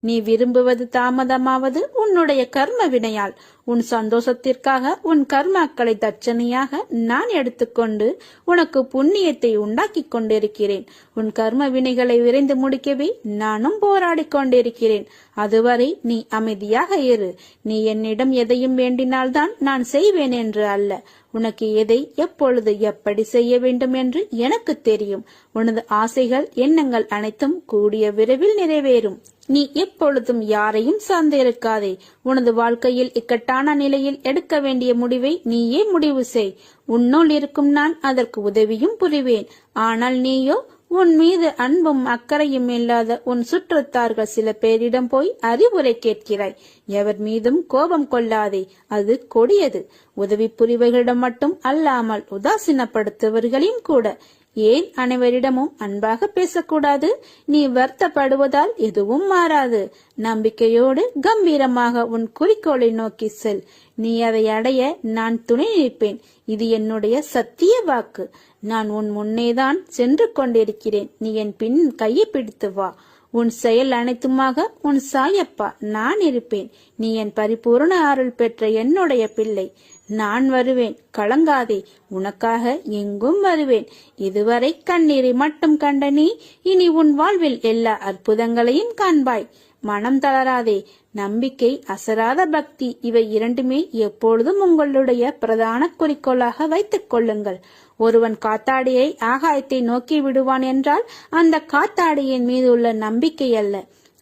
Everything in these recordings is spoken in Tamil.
நீ விரும்புவது தாமதமாவது உன்னுடைய கர்ம வினையால். உன் சந்தோஷத்திற்காக உன் கர்மாக்களை தட்சணையாக நான் எடுத்துக்கொண்டு உனக்கு புண்ணியத்தை உண்டாக்கி கொண்டிருக்கிறேன். உன் கர்ம வினைகளை விரைந்து முடிக்கவே நானும் போராடி கொண்டிருக்கிறேன். அதுவரை நீ அமைதியாக இரு. நீ என்னிடம் எதையும் வேண்டினால்தான் நான் செய்வேன் என்று அல்ல. உனக்கு எதை எப்பொழுது எப்படி செய்ய வேண்டும் என்று எனக்கு தெரியும். உனது ஆசைகள் எண்ணங்கள் அனைத்தும் கூடிய விரைவில் நிறைவேறும். நீ எப்பொழுதும் யாரையும் சார்ந்திருக்காதே. உனது வாழ்க்கையில் இக்கட்டான நிலையில் எடுக்க வேண்டிய முடிவை நீயே முடிவு செய். உன்னுள் இருக்கும் நான் அதற்கு உதவியும் புரிவேன். ஆனால் நீயோ உன் மீது அன்பும் அக்கறையும் இல்லாத உன் சுற்றத்தார்கள் சில பேரிடம் போய் அறிவுரை கேட்கிறாய். எவர் மீதும் கோபம் கொள்ளாதே, அது கொடியது. உதவி புரிவர்களிடம் மட்டும் அல்லாமல் உதாசீனப்படுத்துவர்களையும் கூட. ஏன் அனைவரிடமும் அன்பாக பேசக்கூடாது? நீ வருத்தப்படுவதால் எதுவும் மாறாது. நம்பிக்கையோடு கம்பீரமாக உன் குறிக்கோளை நோக்கி செல். நீ அதை அடைய நான் துணை நிற்பேன். இது என்னுடைய சத்திய வாக்கு. நான் உன் முன்னேதான் சென்று கொண்டிருக்கிறேன். நீ என் பின் கையை பிடித்து வா. உன் செயல் அனைத்துமாக உன் சாயப்பா நான் இருப்பேன். நீ என் பரிபூர்ண அருள் பெற்ற என்னுடைய பிள்ளை. நான் வருவேன், கலங்காதே. உனக்காக எங்கும் வருவேன். இதுவரை கண்ணீரை மட்டும் கண்ட நீ இனி உன் வாழ்வில் எல்லா அற்புதங்களையும் காண்பாய். மனம் தளராதே. நம்பிக்கை, அசராத பக்தி, இவை இரண்டுமே எப்பொழுதும் உங்களுடைய பிரதான குறிக்கோளாக வைத்துக் கொள்ளுங்கள். ஒருவன் காத்தாடியை ஆகாயத்தை நோக்கி விடுவான் என்றால் அந்த காத்தாடியின் மீது உள்ள நம்பிக்கை அல்ல,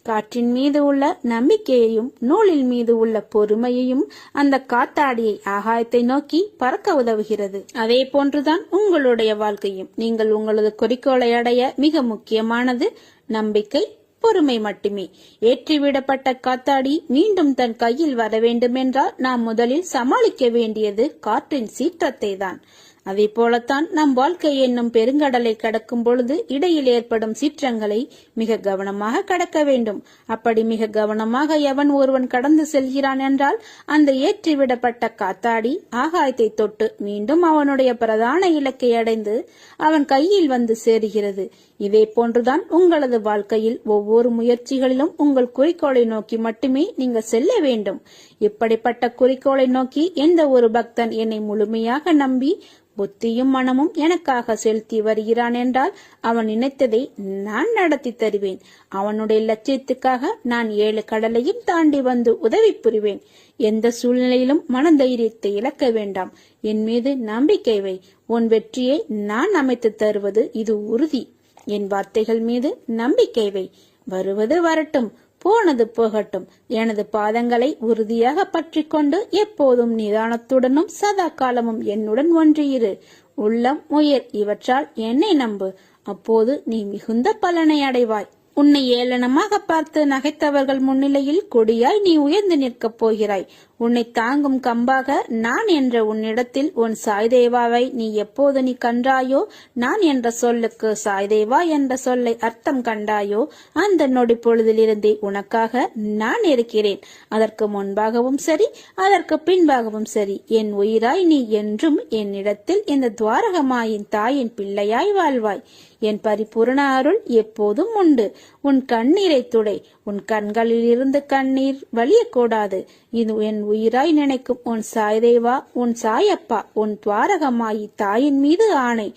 காற்றின் மீது உள்ள நம்பிக்கையையும் நூலில் மீது உள்ள பொறுமையையும் அந்த காத்தாடியை ஆகாயத்தை நோக்கி பறக்க உதவுகிறது. அதே போன்றுதான் உங்களுடைய வாழ்க்கையும். நீங்கள் உங்களது குறிக்கோளை அடைய மிக முக்கியமானது நம்பிக்கை, பொறுமை மட்டுமே. ஏற்றிவிடப்பட்ட காத்தாடி மீண்டும் தன் கையில் வர வேண்டுமென்றால் நாம் முதலில் சமாளிக்க வேண்டியது காற்றின் சீற்றத்தை தான். அதே போலத்தான் நம் வாழ்க்கை என்னும் பெருங்கடலை கடக்கும் பொழுது இடையில் ஏற்படும் சீற்றங்களை மிக கவனமாக கடக்க வேண்டும். அப்படி மிக கவனமாக எவன் ஒருவன் கடந்து செல்கிறான் என்றால் அந்த ஏற்றிவிடப்பட்ட காத்தாடி ஆகாயத்தை தொட்டு மீண்டும் அவனுடைய பிரதான இலக்கை அடைந்து அவன் கையில் வந்து சேருகிறது. இதே போன்றுதான் உங்களது வாழ்க்கையில் ஒவ்வொரு முயற்சிகளிலும் உங்கள் குறிக்கோளை நோக்கி மட்டுமே நீங்கள் செல்ல வேண்டும். இப்படிப்பட்ட குறிக்கோளை நோக்கி எந்த ஒரு பக்தன் என்னை முழுமையாக நம்பி புத்தியும் மனமும் எனக்காக செலுத்தி வருகிறான் என்றால் அவன் நினைத்ததை நான் நடத்தி தருவேன். அவனுடைய லட்சியத்துக்காக நான் 7 கடலையும் தாண்டி வந்து உதவி புரிவேன். எந்த சூழ்நிலையிலும் மனதைரியத்தை இழக்க வேண்டாம். என் மீது நம்பிக்கை வை. உன் வெற்றியை நான் அமைத்து தருவது இது உறுதி. என் வார்த்தைகள் மீது நம்பிக்கை வை. வருவது வரட்டும், போனது போகட்டும். எனது பாதங்களை உறுதியாக பற்றி கொண்டு எப்போதும் நிதானத்துடனும் சதா காலமும் என்னுடன் ஒன்றியிரு. உள்ளம், உயிர் இவற்றால் என்னை நம்பு. அப்போது நீ மிகுந்த பலனை அடைவாய். உன்னை ஏளனமாக பார்த்து நகைத்தவர்கள் முன்னிலையில் கொடியாய் நீ உயர்ந்து நிற்கப் போகிறாய். உன்னை தாங்கும் கம்பாக நான் என்ற உன்னிடத்தில் உன் சாய்தேவாவை நீ எப்போது நீ கண்டாயோ, நான் என்ற சொல்லுக்கு சாய்தேவா என்ற சொல்லை அர்த்தம் கண்டாயோ, அந்த நொடி பொழுதிலிருந்தே உனக்காக நான் இருக்கிறேன். அதற்கு முன்பாகவும் சரி, அதற்கு பின்பாகவும் சரி, என் உயிராய் நீ என்றும் என்னிடத்தில் இந்த துவாரகமாயின் தாயின் பிள்ளையாய் வாழ்வாய். என் பரிபூர்ண அருள் எப்போதும் உண்டு. உன் கண்ணீரை துடை. உன் கண்களில் இருந்து கண்ணீர் வலியக்கூடாது. இது என் உயிராய் நினைக்கும் உன் சாய்தேவா, உன் சாயப்பா, உன் துவாரகமாயி தாயின் மீது ஆணை.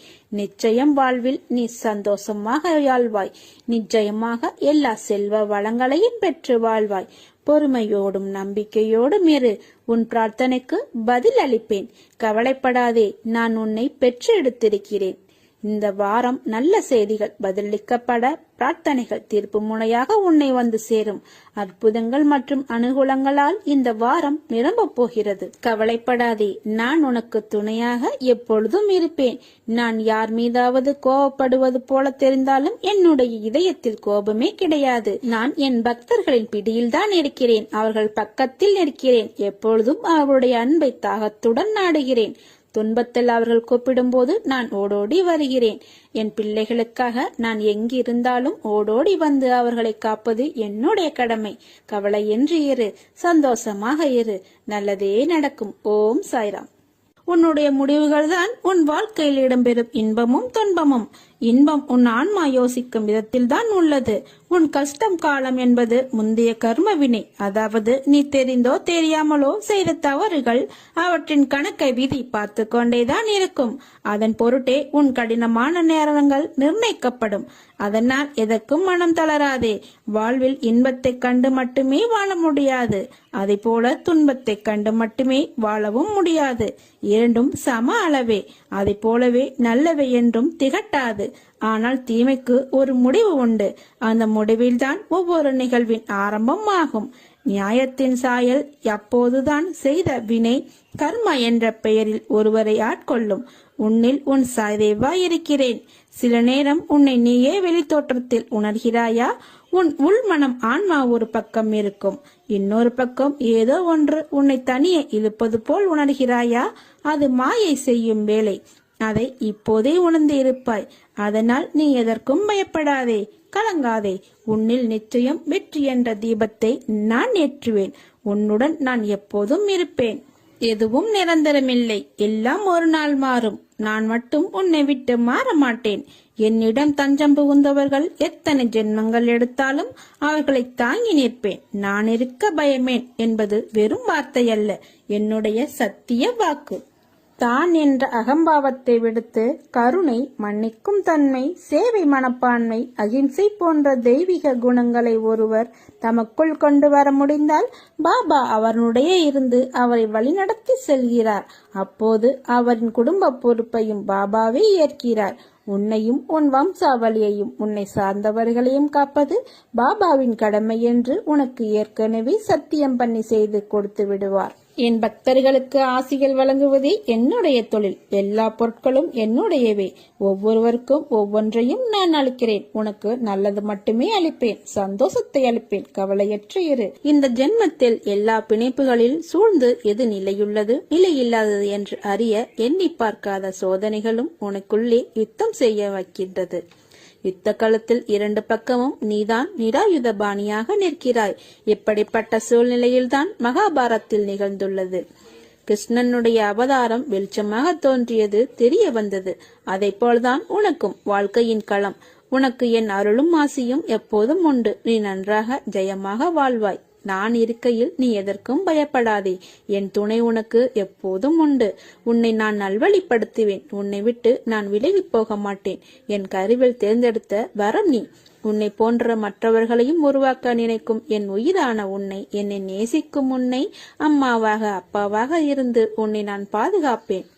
நிச்சயம் வாழ்வில் நீ சந்தோஷமாக வாழ்வாய். நிச்சயமாக எல்லா செல்வ வளங்களையும் பெற்று வாழ்வாய். பொறுமையோடும் நம்பிக்கையோடும் இரு. உன் பிரார்த்தனைக்கு பதில் அளிப்பேன். கவலைப்படாதே, நான் உன்னை பெற்று எடுத்திருக்கிறேன். இந்த வாரம் நல்ல செய்திகள் பதிலளிக்கப்பட, பிரார்த்தனைகள் தீர்ப்பு முனையாக உன்னை வந்து சேரும். அற்புதங்கள் மற்றும் அனுகூலங்களால் இந்த வாரம் நிரம்ப போகிறது. கவலைப்படாதே, நான் உனக்கு துணையாக எப்பொழுதும் இருப்பேன். நான் யார் மீதாவது கோபப்படுவது போல தெரிந்தாலும் என்னுடைய இதயத்தில் கோபமே கிடையாது. நான் என் பக்தர்களின் பிடியில் தான் இருக்கிறேன். அவர்கள் பக்கத்தில் இருக்கிறேன். எப்பொழுதும் அவர்களுடைய அன்பை தாகத்துடன் நாடுகிறேன். துன்பத்தில் அவர்கள் கூப்பிடும்போது நான் ஓடோடி வருகிறேன். என் பிள்ளைகளுக்காக நான் எங்கிருந்தாலும் ஓடோடி வந்து அவர்களை காப்பது என்னுடைய கடமை. கவலையின்றி இரு, சந்தோஷமாக இரு, நல்லதே நடக்கும். ஓம் சாய்ராம். உன்னுடைய முடிவுகள் தான் உன் வாழ்க்கையில் இடம்பெறும் இன்பமும் துன்பமும். இன்பம் உன் ஆன்மா யோசிக்கும் விதத்தில் தான் உள்ளது. உன் கஷ்டம் காலம் என்பது முந்தைய கர்ம வினை, அதாவது நீ தெரிந்தோ தெரியாமலோ செய்த தவறுகள். அவற்றின் கணக்கை விதி பார்த்து கொண்டேதான் இருக்கும். அதன் பொருட்டே உன் கடினமான நேரங்கள் நிர்ணயிக்கப்படும். அதனால் எதற்கும் மனம் தளராதே. வாழ்வில் இன்பத்தை கண்டு மட்டுமே வாழ முடியாது, அதை போல துன்பத்தை கண்டு மட்டுமே வாழவும் முடியாது. இரண்டும் சம அளவே. அதை போலவே நல்லவை என்றும் திகட்டாது. ஆனால் தீமைக்கு ஒரு முடிவு உண்டு. அந்த முடிவில்தான் ஒவ்வொரு நிகழ்வின் ஆரம்பம் ஆகும். நியாயத்தின் சாயல் அப்போதுதான் செய்த வினை கர்மா என்ற பெயரில் ஒருவரை ஆட்கொள்ளும். உன்னில் உன் சாய்தேவாய் இருக்கிறேன். சில நேரம் உன்னை நீயே வெளித்தோற்றத்தில் உணர்கிறாயா? உன் உள்மனம் ஆன்மா ஒரு பக்கம் இருக்கும், இன்னொரு பக்கம் ஏதோ ஒன்று உன்னை தனியே இழுப்பது போல் உணர்கிறாயா? அது மாயை செய்யும் வேலை. அதை இப்போதே உணர்ந்து இருப்பாய். அதனால் நீ எதற்கும் பயப்படாதே, கலங்காதே. உன்னில் நிச்சயம் வெற்றி என்ற தீபத்தை நான் ஏற்றுவேன். உன்னுடன் நான் எப்போதும் இருப்பேன். எதுவும் நிரந்தரமில்லை, எல்லாம் ஒரு நாள் மாறும். நான் மட்டும் உன்னை விட்டு மாற மாட்டேன். என்னிடம் தஞ்சம் புகுந்தவர்கள் எத்தனை ஜென்மங்கள் எடுத்தாலும் அவர்களை தாங்கி நிற்பேன். நான் இருக்க பயமேன் என்பது வெறும் வார்த்தை அல்ல, என்னுடைய சத்திய வாக்கு. தான் என்ற அகம்பாவத்தை விடுத்து கருணை, மன்னிக்கும் தன்மை, சேவை மனப்பான்மை, அகிம்சை போன்ற தெய்வீக குணங்களை ஒருவர் தமக்குள் கொண்டு வர முடிந்தால் பாபா அவருடைய இருந்து அவரை வழிநடத்தி செல்கிறார். அப்போது அவரின் குடும்ப பொறுப்பையும் பாபாவே ஏற்கிறார். உன்னையும் உன் வம்சாவளியையும் உன்னை சார்ந்தவர்களையும் காப்பது பாபாவின் கடமை என்று உனக்கு ஏற்கனவே சத்தியம் பண்ணி செய்து கொடுத்து விடுவார். என் பக்தர்களுக்கு ஆசிகள் வழங்குவதே என்னுடைய தொழில். எல்லா பொருட்களும் என்னுடையவே. ஒவ்வொருவருக்கும் ஒவ்வொன்றையும் நான் அளிக்கிறேன். உனக்கு நல்லது மட்டுமே அளிப்பேன், சந்தோஷத்தை அளிப்பேன். கவலையற்று இரு. இந்த ஜென்மத்தில் எல்லா பிணைப்புகளில் சூழ்ந்து எது நிலையுள்ளது நிலையில்லாதது என்று அறிய எண்ணி பார்க்காத சோதனைகளும் உனக்குள்ளே யுத்தம் செய்ய வைக்கின்றது. யுத்த களத்தில் இரண்டு பக்கமும் நீதான் நிராயுத பாணியாக நிற்கிறாய். இப்படிப்பட்ட சூழ்நிலையில்தான் மகாபாரத்தில் நிகழ்ந்துள்ளது. கிருஷ்ணனுடைய அவதாரம் வெளிச்சமாக தோன்றியது, தெரிய வந்தது. அதை போல்தான் உனக்கும் வாழ்க்கையின் களம். உனக்கு என் அருளும் ஆசியும் எப்போதும் உண்டு. நீ நன்றாக ஜெயமாக வாழ்வாய். நான் இருக்கையில் நீ எதற்கும் பயப்படாதே. என் துணை உனக்கு எப்போதும் உண்டு. உன்னை நான் நல்வழிப்படுத்துவேன். உன்னை விட்டு நான் விலகி போக மாட்டேன். என் கருவில் தேர்ந்தெடுத்த வரம் நீ. உன்னை போன்ற மற்றவர்களையும் உருவாக்க நினைக்கும் என் உயிரான உன்னை, என்னை நேசிக்கும் உன்னை அம்மாவாக அப்பாவாக இருந்து உன்னை நான் பாதுகாப்பேன்.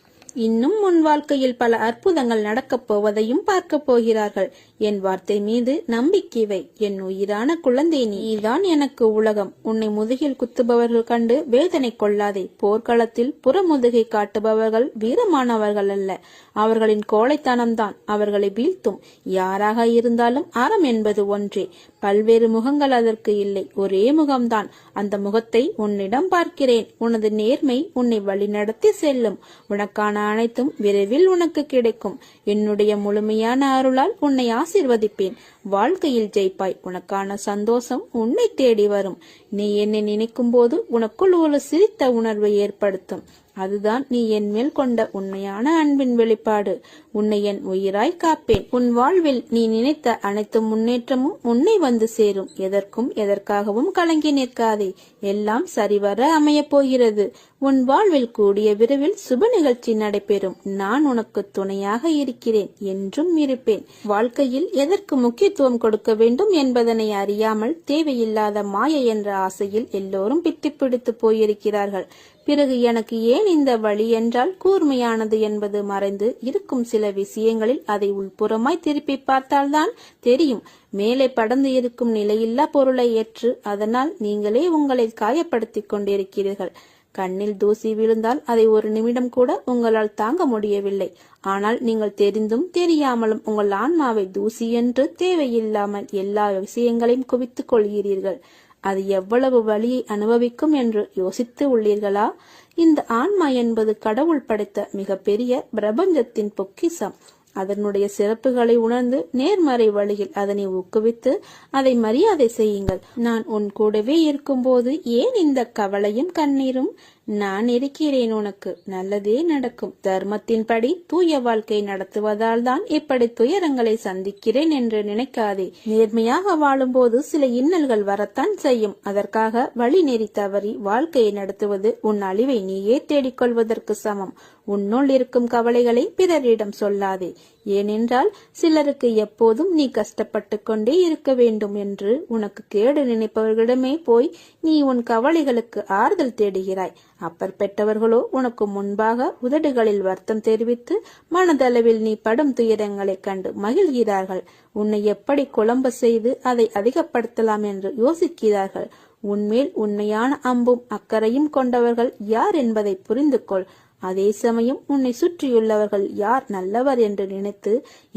இன்னும் உன் வாழ்க்கையில் பல அற்புதங்கள் நடக்கப் போவதையும் பார்க்க போகிறார்கள். என் வார்த்தை மீது நம்பிக்கை வை. என் உயிரான குழந்தை, நீதான் எனக்கு உலகம். உன்னை முதுகில் குத்துபவர்கள் கண்டு வேதனை கொள்ளாதே. போர்க்களத்தில் புறமுதுகை காட்டுபவர்கள் வீரமானவர்கள் அல்ல. அவர்களின் கோழைத்தனம்தான் அவர்களை வீழ்த்தும். யாராக இருந்தாலும் அறம் என்பது ஒன்றே. பல்வேறு முகங்கள் அதற்கு இல்லை, ஒரே முகம்தான். அந்த முகத்தை உன்னிடம் பார்க்கிறேன். உனது நேர்மை உன்னை வழிநடத்தி செல்லும். உனக்கான அனைத்தும் விரைவில் உனக்கு கிடைக்கும். என்னுடைய முழுமையான அருளால் உன்னை ஆசீர்வதிப்பேன். வாழ்க்கையில் ஜெயிப்பாய். உனக்கான சந்தோஷம் உன்னை தேடி வரும். நீ என்னை நினைக்கும் போது உனக்குள் ஒரு சிரித்த உணர்வை ஏற்படுத்தும். அதுதான் நீ என் மேல் கொண்ட உண்மையான அன்பின் வெளிப்பாடு. உன்னை என் உயிராய் காப்பேன். உன் வாழ்வில் நீ நினைத்த அனைத்து முன்னேற்றமும் உன்னை வந்து சேரும். எதற்கும் எதற்காகவும் கலங்கி நிற்காதே. எல்லாம் சரிவர அமையப் போகிறது. உன் வாழ்வில் கூடிய விரைவில் சுப நிகழ்ச்சி நடைபெறும். நான் உனக்கு துணையாக இருக்கிறேன், என்றும் இருப்பேன். வாழ்க்கையில் எதற்கு முக்கியத்துவம் கொடுக்க வேண்டும் என்பதனை அறியாமல் தேவையில்லாத மாயை என்ற ஆசையில் எல்லோரும் பித்தி பிடித்து போயிருக்கிறார்கள். பிறகு எனக்கு ஏன் இந்த வழி என்றால் கூர்மையானது என்பது மறைந்து இருக்கும் சில விஷயங்களில் அதை உள்புறமாய் திருப்பி பார்த்தால்தான் தெரியும். மேலே படர்ந்து இருக்கும் நிலையில்லா பொருளை ஏற்று அதனால் நீங்களே உங்களை காயப்படுத்திக் கொண்டிருக்கிறீர்கள். கண்ணில் தூசி விழுந்தால் அதை ஒரு நிமிடம் கூட உங்களால் தாங்க முடியவில்லை. ஆனால் நீங்கள் தெரிந்தும் தெரியாமலும் உங்கள் ஆன்மாவை தூசி என்று தேவையில்லாமல் எல்லா விஷயங்களையும் குவித்துக் கொள்கிறீர்கள். அது எவ்வளவு வலியை அனுபவிக்கும் என்று யோசித்து உள்ளீர்களா? இந்த ஆன்மா என்பது கடவுள் படைத்த மிகப்பெரிய பிரபஞ்சத்தின் பொக்கிஷம். அதனுடைய சிறப்புகளை உணர்ந்து நேர்மறை வழியில் அதனை ஊக்குவித்து அதை மரியாதை செய்யுங்கள். நான் உன் கூடவே இருக்கும்போது ஏன் இந்த கவலையும் கண்ணீரும்? நான் இருக்கிறேன், உனக்கு நல்லதே நடக்கும். தர்மத்தின்படி தூய வாழ்க்கை நடத்துவதால் தான் இப்படி துயரங்களை சந்திக்கிறேன் என்று நினைக்காதே. நேர்மையாக வாழும்போது சில இன்னல்கள் வரத்தான் செய்யும். அதற்காக வழி நெறி தவறி வாழ்க்கையை நடத்துவது உன் அழிவை நீயே தேடிக்கொள்வதற்கு சமம். உன்னுள் இருக்கும் கவலைகளை பிறரிடம் சொல்லாதே. ஏனென்றால் சிலருக்கு எப்போதும் நீ கஷ்டப்பட்டு கொண்டே இருக்க வேண்டும் என்று உனக்கு கேடு நினைப்பவர்களிடமே போய் நீ உன் கவலைகளுக்கு ஆறுதல் தேடுகிறாய். அப்பற்பட்டவர்களோ உனக்கு முன்பாக உதடுகளில் வருத்தம் தெரிவித்து மனதளவில் நீ படும் துயரங்களைக் கண்டு மகிழ்கிறார்கள். உன்னை எப்படி குழம்ப செய்து அதை அதிகப்படுத்தலாம் என்று யோசிக்கிறார்கள். உன்மேல் உண்மையான அம்பும் அக்கறையும் கொண்டவர்கள் யார் என்பதை புரிந்து கொள். அதே சமயம் உன்னை சுற்றியுள்ளவர்கள் யார் நல்லவர் என்று நினைத்து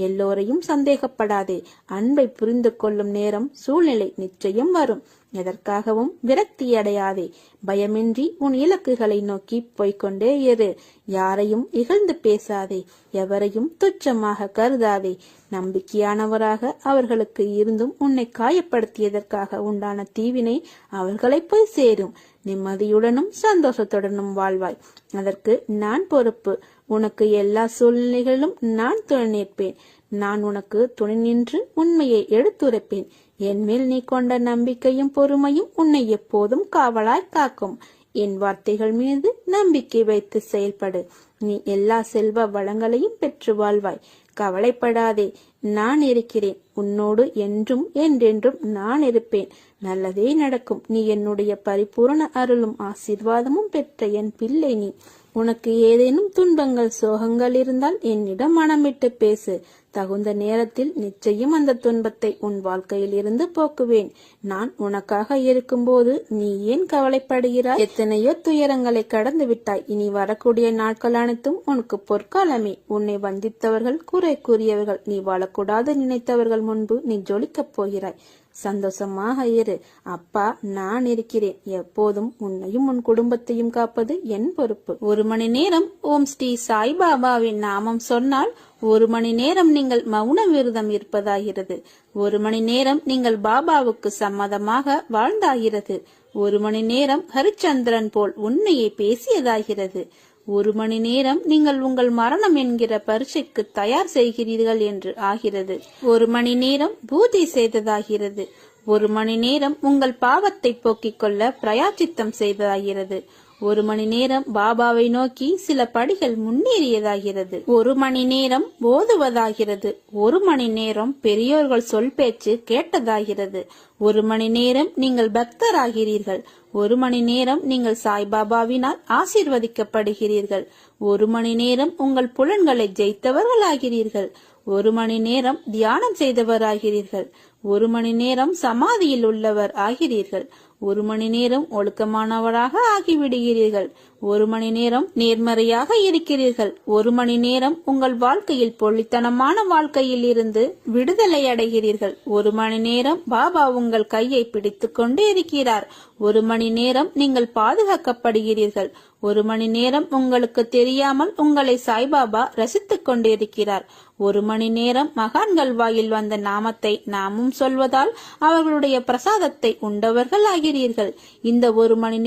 எல்லோரையும் சந்தேகப்படாதே. அன்பை புரிந்து கொள்ளும் நேரம் சூழ்நிலை நிச்சயம் வரும். எதற்காகவும் விரக்தி அடையாதே. பயமின்றி உன் இலக்குகளை நோக்கி போய்கொண்டே இரு. யாரையும் இகழ்ந்து பேசாதே. எவரையும் துச்சமாக கருதாதே. நம்பிக்கையானவராக அவர்களுக்கு இருந்தும் உன்னை காயப்படுத்தியதற்காக உண்டான தீவினை அவர்களை போய் சேரும். நிம்மதியுடனும் சந்தோஷத்துடனும் வாழ்வாய். அதற்கு நான் பொறுப்பு. உனக்கு எல்லா சூழ்நிலைகளிலும் நான் துணை நிற்பேன். நான் உனக்கு துணை நின்று உண்மையை எடுத்துரைப்பேன். என் மேல் நீ கொண்ட நம்பிக்கையும் பொறுமையும் உன்னை எப்போதும் காவலாய் காக்கும். என் வார்த்தைகள் மீது நம்பிக்கை வைத்து செயல்படு. நீ எல்லா செல்வ வளங்களையும் பெற்று வாழ்வாய். கவலைப்படாதே, நான் இருக்கிறேன். உன்னோடு என்றும் என்றென்றும் நான் இருப்பேன். நல்லதே நடக்கும். நீ என்னுடைய பரிபூரண அருளும் ஆசீர்வாதமும் பெற்ற என் பிள்ளை நீ. உனக்கு ஏதேனும் துன்பங்கள் சோகங்கள் இருந்தால் என்னிடம் மனமிட்டு பேசு. தகுந்த நேரத்தில் நிச்சயம் அந்த துன்பத்தை உன் வாழ்க்கையில் இருந்து போக்குவேன். நான் உனக்காக இருக்கும்போது நீ ஏன் கவலைப்படுகிறாய்? எத்தனையோ துயரங்களை கடந்து விட்டாய். இனி வரக்கூடிய நாட்கள் அனைத்தும் உனக்கு பொற்காலமே. உன்னை வந்தித்தவர்கள், குறை கூறியவர்கள், நீ வாழக்கூடாது நினைத்தவர்கள் முன்பு நீ ஜொலிக்கப் போகிறாய். சந்தோஷமாக இரு. அப்பா நான் இருக்கிறேன். எப்போதும் உன்னையும் உன் குடும்பத்தையும் காப்பது என் பொறுப்பு. 1 மணி நேரம் ஓம் ஸ்ரீ சாய்பாபாவின் நாமம் சொன்னால் 1 மணி நேரம் நீங்கள் மௌன விரதம் இருப்பதாகிறது. 1 மணி நேரம் நீங்கள் பாபாவுக்கு சம்மதமாக வாழ்ந்தாகிறது. 1 மணி நேரம் ஹரிச்சந்திரன் போல் உண்மையை பேசியதாகிறது. 1 மணி நேரம் நீங்கள் உங்கள் மரணம் என்கிற பரீட்சைக்கு தயார் செய்கிறீர்கள் என்று ஆகிறது. 1 மணி நேரம் பூஜை செய்ததாகிறது. 1 மணி நேரம் உங்கள் பாவத்தை போக்கிக் கொள்ள பிரயாச்சித்தம் செய்ததாகிறது. 1 மணி நேரம் பாபாவை நோக்கி சில படிகள் முன்னேறியதாகிறது. 1 மணி நேரம் ஓதுவதாகிறது. 1 மணி நேரம் பெரியோர்கள் சொல் பேச்சு கேட்டதாகிறது. 1 மணி நேரம் நீங்கள் பக்தராகிறீர்கள். 1 மணி நேரம் நீங்கள் சாய்பாபாவினால் ஆசீர்வதிக்கப்படுகிறீர்கள். 1 மணி நேரம் உங்கள் புலன்களை ஜெயித்தவர்களாகிறீர்கள். 1 மணி நேரம் தியானம் செய்தவராகிறீர்கள். 1 மணி நேரம் சமாதியில் உள்ளவர் ஆகிறீர்கள். 1 மணி நேரம் ஒழுக்கமானவராக ஆகிவிடுகிறீர்கள். 1 மணி நேரம் நேர்மறையாக இருக்கிறீர்கள். 1 மணி நேரம் உங்கள் வாழ்க்கையில் பொள்ளித்தனமான வாழ்க்கையில் இருந்து விடுதலை அடைகிறீர்கள். 1 மணி நேரம் பாபா உங்கள் கையை பிடித்துக் கொண்டு இருக்கிறார். 1 மணி நேரம் நீங்கள் பாதுகாக்கப்படுகிறீர்கள். 1 மணி நேரம் உங்களுக்கு தெரியாமல் உங்களை சாய்பாபா ரசித்துக் கொண்டிருக்கிறார். 1 மணி நேரம் மகான்கள் வாயில் வந்த நாமத்தை நாமும் சொல்வதால் அவர்களுடைய பிரசாதத்தை உண்டவர்கள் ஆகிறீர்கள். இந்த 1 மணி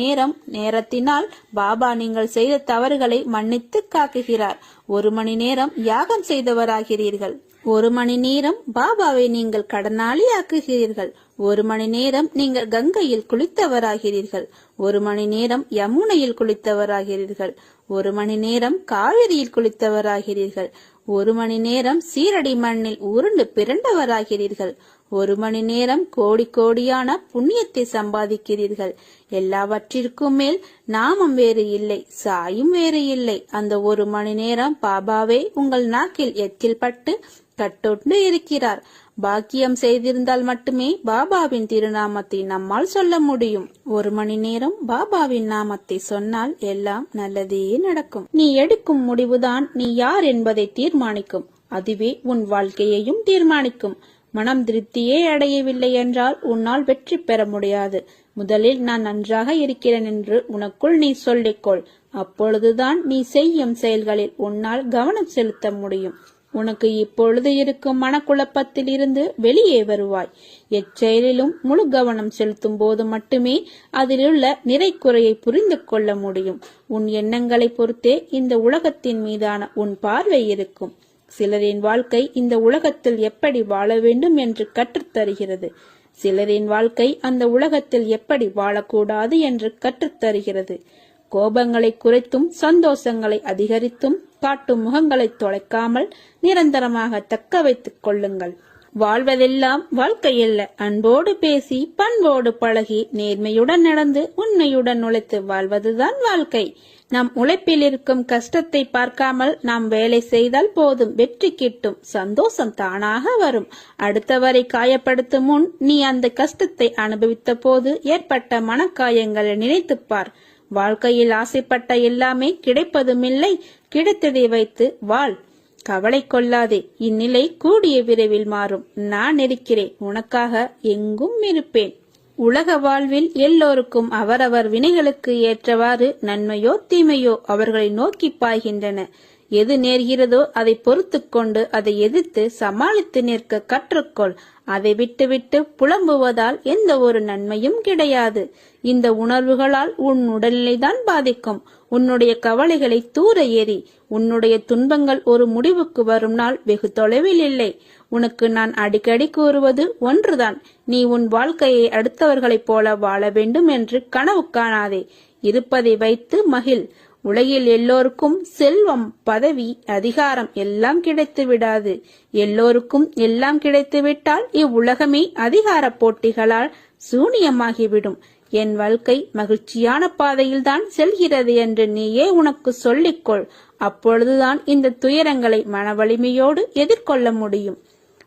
நேரத்தினால் பாபா நீங்கள் செய்த தவறுகளை மன்னித்து காக்குகிறார். 1 மணி நேரம் யாகம் செய்தவராகிறீர்கள். 1 மணி நேரம் பாபாவை நீங்கள் கடனாளி ஆக்குகிறீர்கள். 1 மணி நேரம் நீங்கள் கங்கையில் குளித்தவராகிறீர்கள். 1 மணி நேரம் யமுனையில் குளித்தவராகிறீர்கள். 1 மணி நேரம் காவிரியில் குளித்தவராகிறீர்கள். 1 மணி நேரம் சீரடி மண்ணில் உருண்டு பிறண்டவராகிறீர்கள். 1 மணி நேரம் கோடி கோடியான புண்ணியத்தை சம்பாதிக்கிறீர்கள். எல்லாவற்றிற்கும் மேல் நாமம் வேறு இல்லை, சாயும் வேறு இல்லை. அந்த 1 மணி நேரம் பாபாவே உங்கள் நாக்கில் எச்சில் பட்டு கட்டொண்டு இருக்கிறார். பாக்கியம் செய்திருந்தால் மட்டுமே பாபாவின் திருநாமத்தை நம்மால் சொல்ல முடியும். 1 மணி நேரம் பாபாவின் நாமத்தை சொன்னால் எல்லாம் நல்லதே நடக்கும். நீ எடுக்கும் முடிவுதான் நீ யார் என்பதை தீர்மானிக்கும். அதுவே உன் வாழ்க்கையையும் தீர்மானிக்கும். மனம் திருப்தியே அடையவில்லை என்றால் உன்னால் வெற்றி பெற முடியாது. முதலில் நான் நன்றாக இருக்கிறேன் என்று உனக்குள் நீ சொல்லிக்கொள். அப்பொழுதுதான் நீ செய்யும் செயல்களில் உன்னால் கவனம் செலுத்த முடியும். உனக்கு இப்பொழுது இருக்கும் மனக்குழப்பத்தில் இருந்து வெளியே வருவாய். எச்செயலிலும் முழு கவனம் செலுத்தும் போது மட்டுமே அதிலுள்ள நிறைக்குறையை புரிந்து கொள்ள முடியும். உன் எண்ணங்களை பொறுத்தே இந்த உலகத்தின் மீதான உன் பார்வை இருக்கும். சிலரின் வாழ்க்கை இந்த உலகத்தில் எப்படி வாழ வேண்டும் என்று கற்றுத்தருகிறது. சிலரின் வாழ்க்கை அந்த உலகத்தில் எப்படி வாழக்கூடாது என்று கற்றுத்தருகிறது. கோபங்களை குறைத்தும் சந்தோஷங்களை அதிகரித்தும் காட்டும் முகங்களை தொலைக்காமல் நிரந்தரமாக தக்க வைத்துக் கொள்ளுங்கள். வாழ்வதெல்லாம் வாழ்க்கையல்ல. அன்போடு பேசி பண்போடு பழகி நேர்மையுடன் நடந்து உண்மையுடன் உழைத்து வாழ்வதுதான் வாழ்க்கை. நம் உழைப்பில் இருக்கும் கஷ்டத்தை பார்க்காமல் நாம் வேலை செய்தால் போதும், வெற்றி கிட்டும், சந்தோஷம் தானாக வரும். அடுத்தவரை காயப்படுத்தும் முன் நீ அந்த கஷ்டத்தை அனுபவித்த போது ஏற்பட்ட மனக்காயங்களை நினைத்துப்பார். வாழ்க்கையில் ஆசைப்பட்ட எல்லாமே கிடைப்பதுமில்லை, கிடைத்ததை வைத்து வாழ். கவலை கொள்ளாதே, இந்நிலை கூடிய விரைவில் மாறும். நான் இருக்கிறேன், உனக்காக எங்கும் இருப்பேன். உலக வாழ்வில் எல்லோருக்கும் அவரவர் வினைகளுக்கு ஏற்றவாறு நன்மையோ தீமையோ அவர்களை நோக்கி பாய்கின்றன. எது நேர்கிறதோ அதை பொறுத்து கொண்டு அதை எதிர்த்து சமாளித்து நிற்க கற்றுக்கொள். அதை விட்டுவிட்டு புலம்புவதால் எந்த ஒரு நன்மையும் கிடையாது. இந்த உணர்வுகளால் உன் உடல்நிலைதான் பாதிக்கும். உன்னுடைய கவலைகளை தூர ஏறி. உன்னுடைய துன்பங்கள் ஒரு முடிவுக்கு வரும் நாள் வெகு தொலைவில் இல்லை. உனக்கு நான் அடிக்கடி கூறுவது ஒன்றுதான். நீ உன் வாழ்க்கையை அடுத்தவர்களைப் போல வாழ வேண்டும் என்று கனவு காணாதே. இருப்பதை வைத்து மகிழ். உலகில் எல்லோருக்கும் செல்வம், பதவி, அதிகாரம் எல்லாம் கிடைத்து விடாது. எல்லோருக்கும் எல்லாம் கிடைத்து விட்டால் இவ்வுலகமே அதிகார போட்டிகளால் சூனியமாகிவிடும். என் வாழ்க்கை மகிழ்ச்சியான பாதையில்தான் செல்கிறது என்று நீயே உனக்கு சொல்லிக்கொள். அப்பொழுதுதான் இந்த துயரங்களை மன வலிமையோடு எதிர்கொள்ள முடியும்.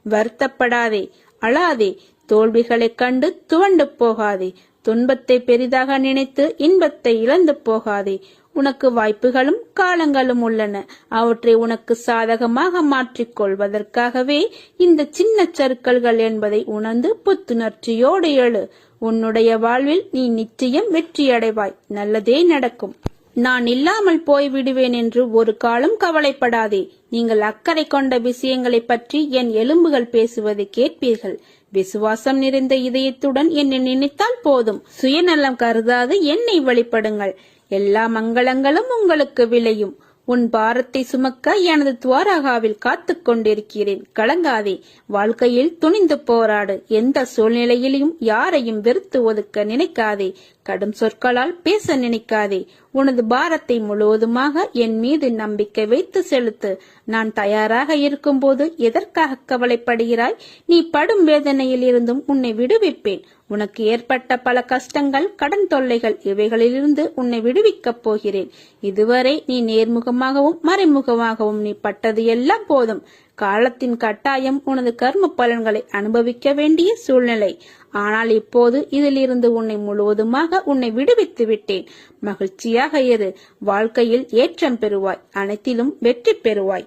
வருத்தப்படாதே, அழாதே, தோல்விகளைக் கண்டு துவண்டு போகாதே. துன்பத்தை பெரிதாக நினைத்து இன்பத்தை இழந்து போகாதே. உனக்கு வாய்ப்புகளும் காலங்களும் உள்ளன. அவற்றை உனக்கு சாதகமாக மாற்றிக் கொள்வதற்காகவே இந்த சின்ன சறுக்கல்கள் என்பதை உணர்ந்து புத்துணர்ச்சியோடு எழு. உன்னுடைய வாழ்வில் நீ நிச்சயம் வெற்றியடைவாய். நல்லதே நடக்கும். நான் இல்லாமல் போய்விடுவேன் என்று ஒரு காலம் கவலைப்படாதே. நீங்கள் அக்கறை கொண்ட விஷயங்களை பற்றி என் எலும்புகள் பேசுவதை கேட்பீர்கள். விசுவாசம் நிறைந்த இதயத்துடன் என்னை நினைத்தால் போதும். சுயநலம் கருதாது என்னை வழிபடுங்கள். எல்லா மங்களங்களும் உங்களுக்கு விளையும். உன் பாரத்தை சுமக்க எனது துவாரகாவில் காத்து கொண்டிருக்கிறேன். கலங்காதே. வாழ்க்கையில் துணிந்து போராடு. எந்த சூழ்நிலையிலும் யாரையும் வெறுத்து ஒதுக்க நினைக்காதே. கடும் சொற்களால் பேச நினைக்காதே. உனது பாரத்தை முழுவதுமாக என் மீது நம்பிக்கை வைத்து செலுத்து. நான் தயாராக இருக்கும்போது எதற்காக கவலைப்படுகிறாய்? நீ படும் வேதனையில் இருந்தும் உன்னை விடுவிப்பேன். உனக்கு ஏற்பட்ட பல கஷ்டங்கள், கடன் தொல்லைகள், இவைகளிலிருந்து உன்னை விடுவிக்கப் போகிறேன். இதுவரை நீ நேர்முகமாகவும் மறைமுகமாகவும் நீ பட்டது எல்லாம் போதும். காலத்தின் கட்டாயம் உனது கர்ம பலன்களை அனுபவிக்க வேண்டிய சூழ்நிலை. ஆனால் இப்போது இதிலிருந்து உன்னை முழுவதுமாக உன்னை விடுவித்து விட்டேன். மகிழ்ச்சியாக இரு. வாழ்க்கையில் ஏற்றம் பெறுவாய். அனைத்திலும் வெற்றி பெறுவாய்.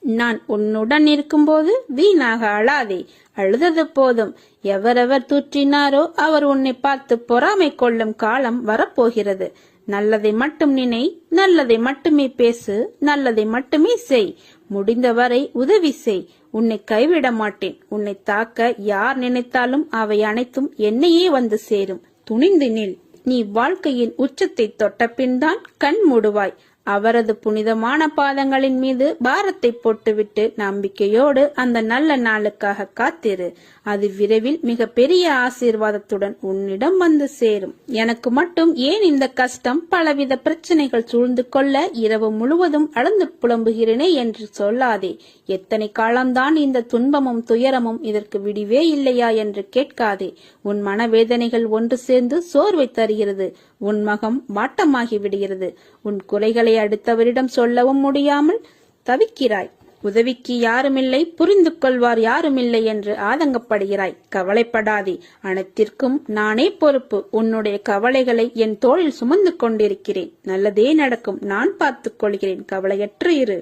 நான் உன்னுடன் இருக்கும்போது வீணாக அழாதே. அழுதது போதும். எவரெவர் தூற்றினாரோ அவர் உன்னை பார்த்து பொறாமை கொள்ளும் காலம் வரப்போகிறது. நல்லதை மட்டும் நினை, நல்லதை மட்டுமே பேசு, நல்லதை மட்டுமே செய். முடிந்தவரை உதவி செய். உன்னை கைவிட மாட்டேன். உன்னை தாக்க யார் நினைத்தாலும் அவை அனைத்தும் என்னையே வந்து சேரும். துணிந்து நில். நீ வாழ்க்கையின் உச்சத்தை தொட்ட பின்தான் கண் மூடுவாய். அவரது புனிதமான பாதங்களின் மீது பாரத்தை போட்டுவிட்டு நம்பிக்கையோடு அந்த நல்ல நாளுக்காக காத்திரு. அது விரைவில் மிக பெரிய ஆசீர்வாதத்துடன் உன்னிடம் வந்து சேரும். எனக்கு மட்டும் ஏன் இந்த கஷ்டம், பலவித பிரச்சனைகள் சூழ்ந்து கொள்ள இரவு முழுவதும் அழுந்து புலம்புகிறேனே என்று சொல்லாதே. எத்தனை காலம்தான் இந்த துன்பமும் துயரமும், இதற்கு விடிவே இல்லையா என்று கேட்காதே. உன் மனவேதனைகள் ஒன்று சேர்ந்து சோர்வை தருகிறது. உன் மகம் வாட்டமாகி விடுகிறது. உன் குறைகளை அடுத்தவரிடம் சொல்லவும் முடியாமல் தவிக்கிறாய். உதவிக்கு யாருமில்லை, புரிந்து கொள்வார் யாருமில்லை என்று ஆதங்கப்படுகிறாய். கவலைப்படாதே. அனைத்திற்கும் நானே பொறுப்பு. உன்னுடைய கவலைகளை என் தோளில் சுமந்து கொண்டிருக்கிறேன். நல்லதே நடக்கும். நான் பார்த்துக் கொள்கிறேன். கவலையற்று இரு.